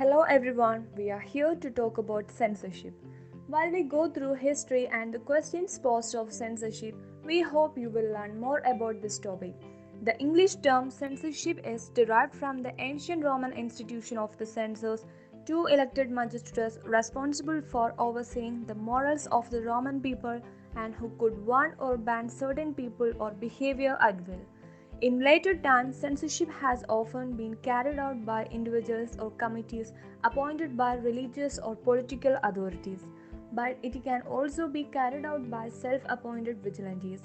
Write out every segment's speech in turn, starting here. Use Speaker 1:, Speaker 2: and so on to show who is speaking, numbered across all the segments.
Speaker 1: Hello everyone, we are here to talk about censorship. While we go through history and the questions posed of censorship, we hope you will learn more about this topic. The English term censorship is derived from the ancient Roman institution of the censors, two elected magistrates responsible for overseeing the morals of the Roman people and who could warn or ban certain people or behavior at will. In later times, censorship has often been carried out by individuals or committees appointed by religious or political authorities, but it can also be carried out by self appointed vigilantes.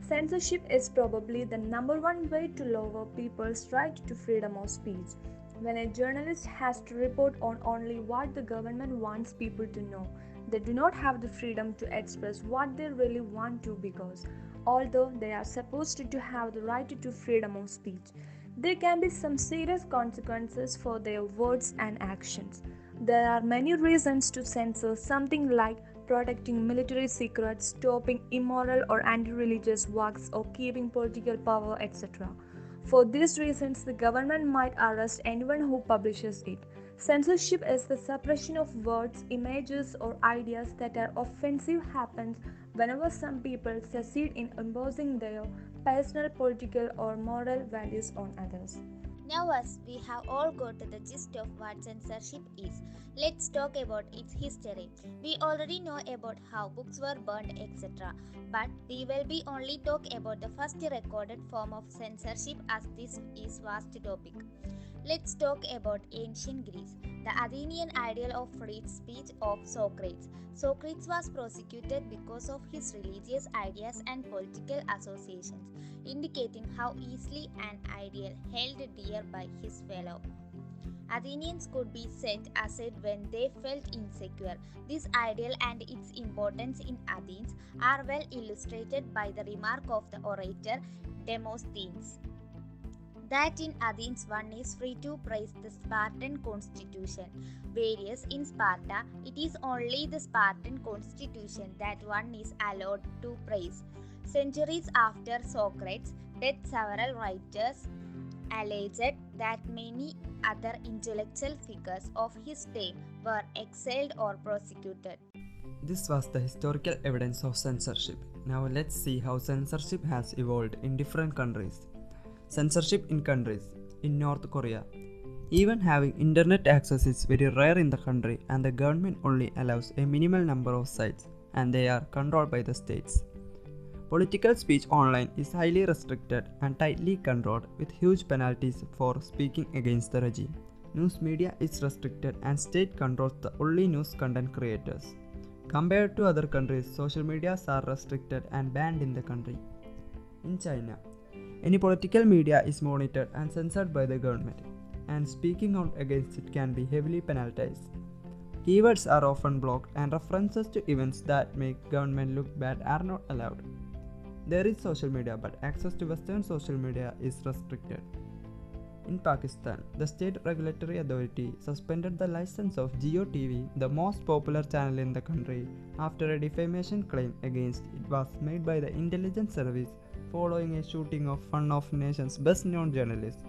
Speaker 1: Censorship is probably the number one way to lower people's right to freedom of speech. When a journalist has to report on only what the government wants people to know, they do not have the freedom to express what they really want to because, although they are supposed to have the right to freedom of speech, there can be some serious consequences for their words and actions. There are many reasons to censor something like protecting military secrets, stopping immoral or anti religious works, or keeping political power, etc. For these reasons, the government might arrest anyone who publishes it. Censorship is the suppression of words, images, or ideas that are offensive happens whenever some people succeed in imposing their personal, political, or moral values on others.
Speaker 2: Now, as we have all got the gist of what censorship is, let's talk about its history. We already know about how books were burned, etc., but we will be only talk about the first recorded form of censorship as this is vast topic. Let's talk about ancient Greece. The Athenian ideal of free speech of Socrates. Socrates was prosecuted because of his religious ideas and political associations, indicating how easily an ideal held dear by his fellow Athenians could be set aside when they felt insecure. This ideal and its importance in Athens are well illustrated by the remark of the orator Demosthenes that in Athens one is free to praise the Spartan constitution, whereas in Sparta it is only the Spartan constitution that one is allowed to praise. Centuries after Socrates' death, several writers alleged that many other intellectual figures of his time were exiled or prosecuted.
Speaker 3: This was the historical evidence of censorship. Now let's see how censorship has evolved in different countries. Censorship in countries. In North Korea, even having internet access is very rare in the country and the government only allows a minimal number of sites and they are controlled by the states. Political speech online is highly restricted and tightly controlled with huge penalties for speaking against the regime. News media is restricted and state controls the only news content creators. Compared to other countries, social medias are restricted and banned in the country. In China, any political media is monitored and censored by the government, and speaking out against it can be heavily penalized. Keywords are often blocked and references to events that make government look bad are not allowed. There is social media, but access to Western social media is restricted. In Pakistan, the state regulatory authority suspended the license of Jio TV, the most popular channel in the country, after a defamation claim against it was made by the intelligence service following a shooting of one of the nation's best-known journalists.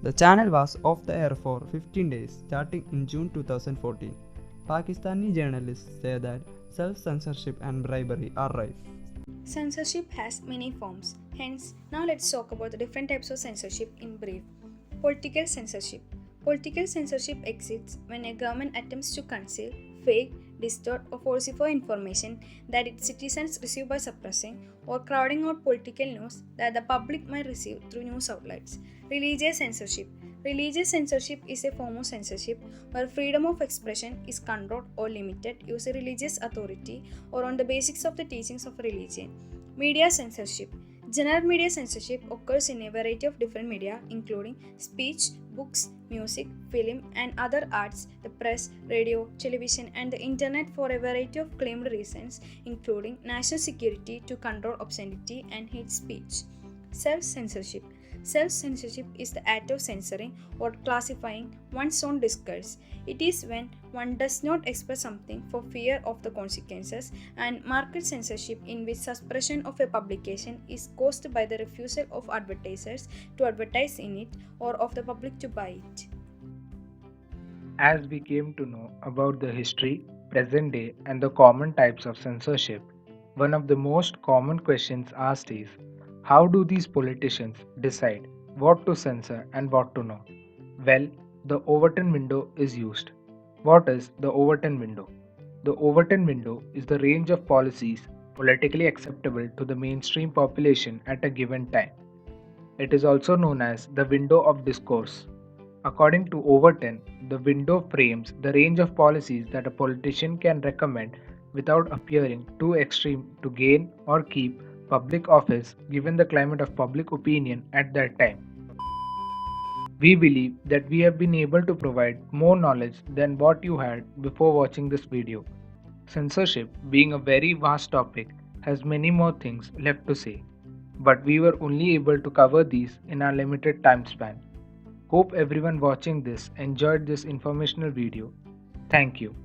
Speaker 3: The channel was off the air for 15 days, starting in June 2014. Pakistani journalists say that self-censorship and bribery are rife.
Speaker 4: Censorship has many forms. Hence, now let's talk about the different types of censorship in brief. Political censorship. Political censorship exists when a government attempts to conceal, fake, distort, or falsify information that its citizens receive by suppressing or crowding out political news that the public might receive through news outlets. Religious censorship. Religious censorship is a form of censorship where freedom of expression is controlled or limited using religious authority or on the basis of the teachings of religion. Media censorship. General media censorship occurs in a variety of different media, including speech, books, music, film, and other arts, the press, radio, television, and the internet for a variety of claimed reasons, including national security to control obscenity and hate speech. Self-censorship. Self-censorship is the act of censoring or classifying one's own discourse. It is when one does not express something for fear of the consequences, and market censorship, in which suppression of a publication is caused by the refusal of advertisers to advertise in it or of the public to buy it.
Speaker 5: As we came to know about the history, present day, and the common types of censorship, one of the most common questions asked is how do these politicians decide what to censor and what to not? Well, the Overton window is used. What is the Overton window? The Overton window is the range of policies politically acceptable to the mainstream population at a given time. It is also known as the window of discourse. According to Overton, the window frames the range of policies that a politician can recommend without appearing too extreme to gain or keep public office given the climate of public opinion at that time. We believe that we have been able to provide more knowledge than what you had before watching this video. Censorship, being a very vast topic, has many more things left to say, but we were only able to cover these in our limited time span. Hope everyone watching this enjoyed this informational video. Thank you.